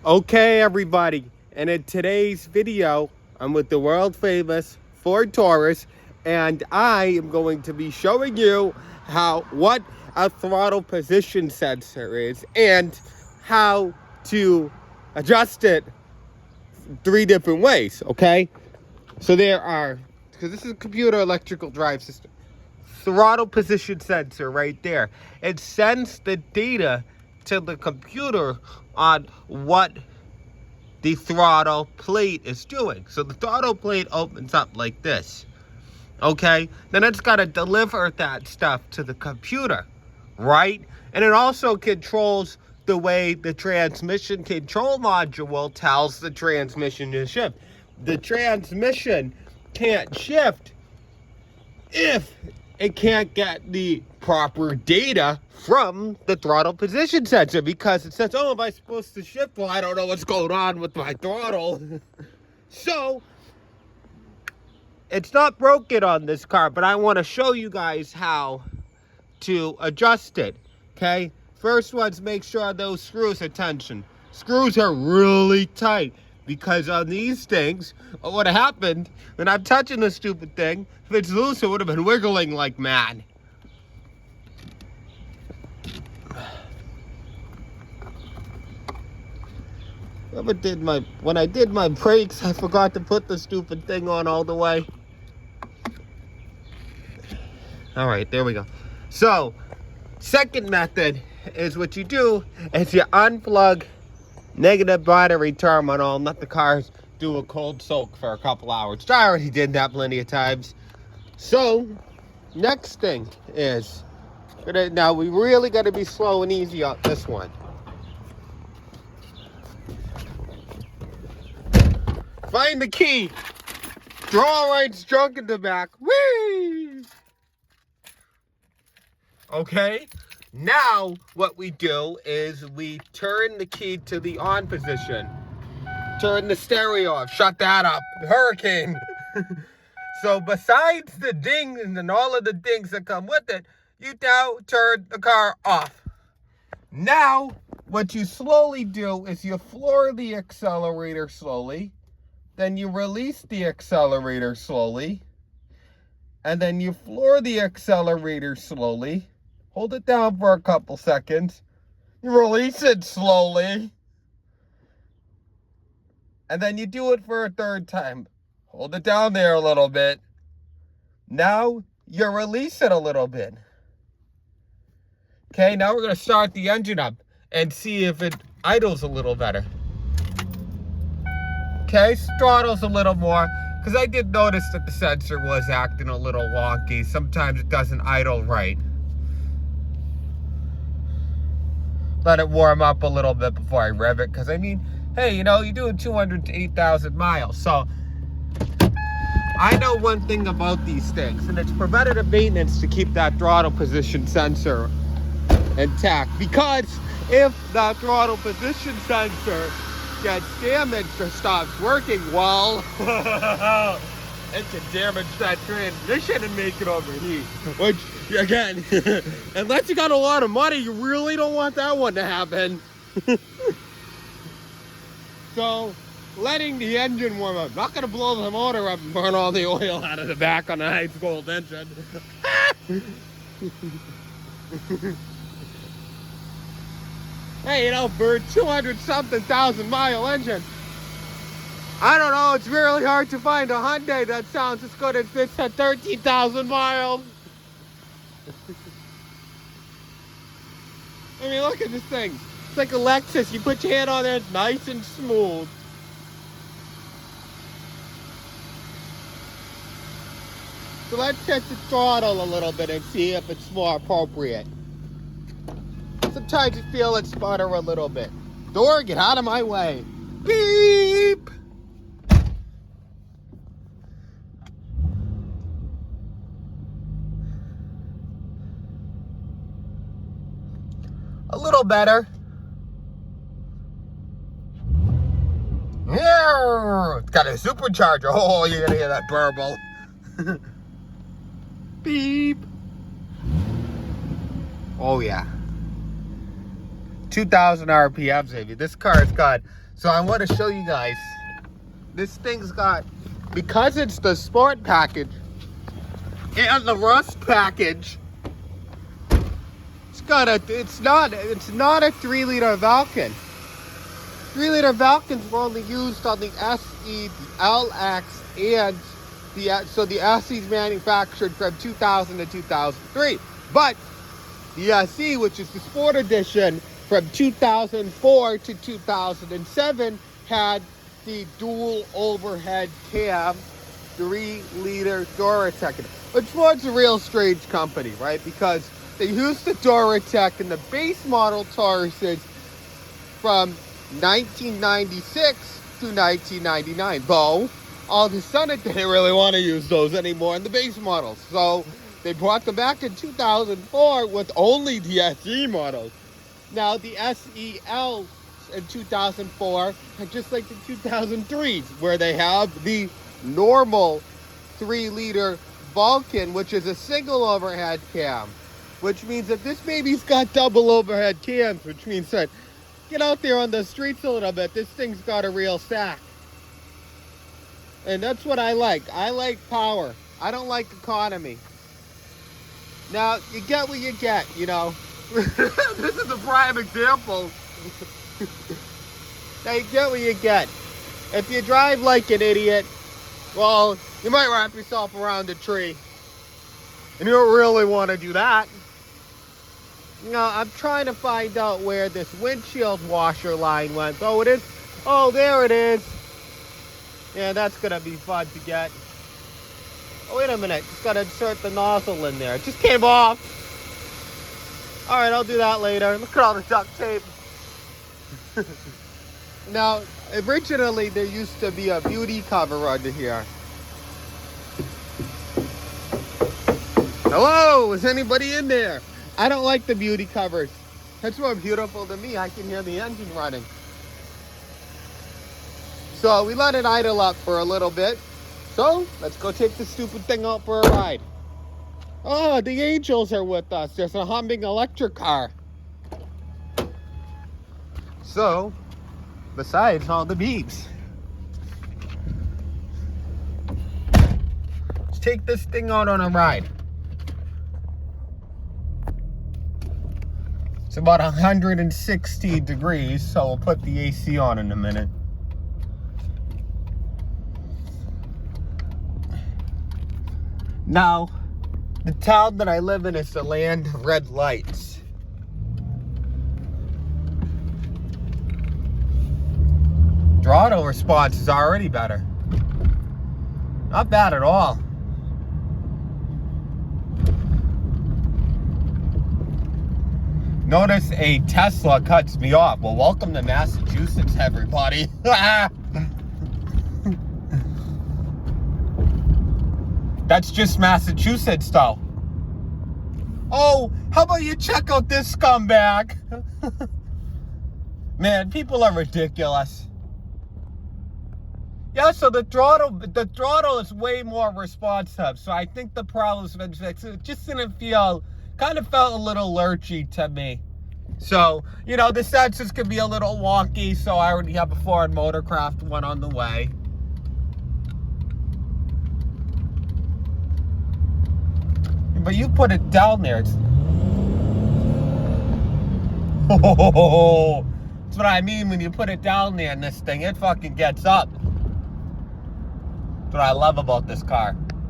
Okay, everybody, and in today's video, I'm with the world famous Ford Taurus, and I am going to be showing you what a throttle position sensor is and how to adjust it 3 different ways, okay? So there are, because this is a computer electrical drive system, throttle position sensor right there. It sends the data to the computer on what the throttle plate is doing. So the throttle plate opens up like this, okay? Then it's got to deliver that stuff to the computer, right? And it also controls the way the transmission control module tells the transmission to shift. The transmission can't shift if it can't get the proper data from the throttle position sensor, because it says, oh, am I supposed to shift? Well, I don't know what's going on with my throttle. So it's not broken on this car, but I want to show you guys how to adjust it. Okay, first one's make sure those screws are tension. Screws are really tight, because on these things, what would have happened when I'm touching this stupid thing, if it's loose, it would have been wiggling like mad. When I did my brakes, I forgot to put the stupid thing on all the way. All right, there we go. So, second method is what you do is you unplug negative battery terminal and let the cars do a cold soak for a couple hours. I already did that plenty of times. So, next thing is, now we really got to be slow and easy on this one. Find the key. Draw rights, drunk in the back. Whee! Okay, now what we do is we turn the key to the on position. Turn the stereo off, shut that up, hurricane. So besides the dings and all of the dings that come with it, you now turn the car off. Now, what you slowly do is you floor the accelerator slowly, then you release the accelerator slowly, and then you floor the accelerator slowly. Hold it down for a couple seconds. You release it slowly. And then you do it for a third time. Hold it down there a little bit. Now you release it a little bit. Okay, now we're going to start the engine up and see if it idles a little better. Okay, throttles a little more, because I did notice that the sensor was acting a little wonky. Sometimes it doesn't idle right. Let it warm up a little bit before I rev it, because I mean, hey, you know, you're doing 200 to 8,000 miles. So I know one thing about these things, and it's preventative maintenance to keep that throttle position sensor intact. Because if the throttle position sensor gets damaged or stops working, well, it can damage that transmission and make it overheat. Which, again, unless you got a lot of money, you really don't want that one to happen. So, letting the engine warm up. Not going to blow the motor up and burn all the oil out of the back on a high cold engine. Hey, you know, for a 200-something thousand mile engine, I don't know, it's really hard to find a Hyundai that sounds as good as this at 13,000 miles. I mean, look at this thing. It's like a Lexus. You put your hand on it, it's nice and smooth. So let's test the throttle a little bit and see if it's more appropriate. Sometimes you feel it sputter a little bit. Door, get out of my way. Beep! A little better. Yeah, it's got a supercharger. Oh, you're gonna hear that burble. Beep. Oh yeah. 2,000 RPMs, baby. This car is got, so I want to show you guys. This thing's got, because it's the sport package and the rust package, it's not a 3-liter Vulcan. 3-liter Vulcans were only used on the SE, the LX, and the SE's manufactured from 2000 to 2003. But the SE, which is the Sport Edition, from 2004 to 2007, had the dual overhead cam 3-liter Duratec, which was a real strange company, right? Because they used the Duratec in the base model Tauruses from 1996 to 1999. Though, all of a sudden, they didn't really want to use those anymore in the base models. So, they brought them back in 2004 with only the SE models. Now, the SEL in 2004 are just like the 2003s, where they have the normal 3-liter Vulcan, which is a single overhead cam. Which means that this baby's got double overhead cams, which means that, get out there on the streets a little bit, this thing's got a real sack. And that's what I like. I like power. I don't like economy. Now, you get what you get, you know. This is a prime example. Now, you get what you get. If you drive like an idiot, well, you might wrap yourself around a tree. And you don't really want to do that. You know, I'm trying to find out where this windshield washer line went. Oh, it is. Oh, there it is. Yeah, that's going to be fun to get. Oh, wait a minute. Just got to insert the nozzle in there. It just came off. All right, I'll do that later. Look at all the duct tape. Now, originally, there used to be a beauty cover under here. Hello, is anybody in there? I don't like the beauty covers. That's more beautiful to me. I can hear the engine running. So we let it idle up for a little bit. So let's go take the stupid thing out for a ride. Oh, the angels are with us. There's a humming electric car. So, besides all the beeps, let's take this thing out on a ride. It's about 160 degrees, so we'll put the AC on in a minute. Now, the town that I live in is the land of red lights. Throttle response is already better. Not bad at all. Notice a Tesla cuts me off. Well, welcome to Massachusetts, everybody. That's just Massachusetts, though. Oh, how about you check out this scumbag? Man, people are ridiculous. Yeah, so the throttle is way more responsive. So I think the problem's been fixed. It just didn't feel, kind of felt a little lurchy to me. So, you know, the sensors could be a little wonky. So I already have a Ford Motorcraft one on the way. But you put it down there. It's... Oh, that's what I mean when you put it down there in this thing. It fucking gets up. That's what I love about this car.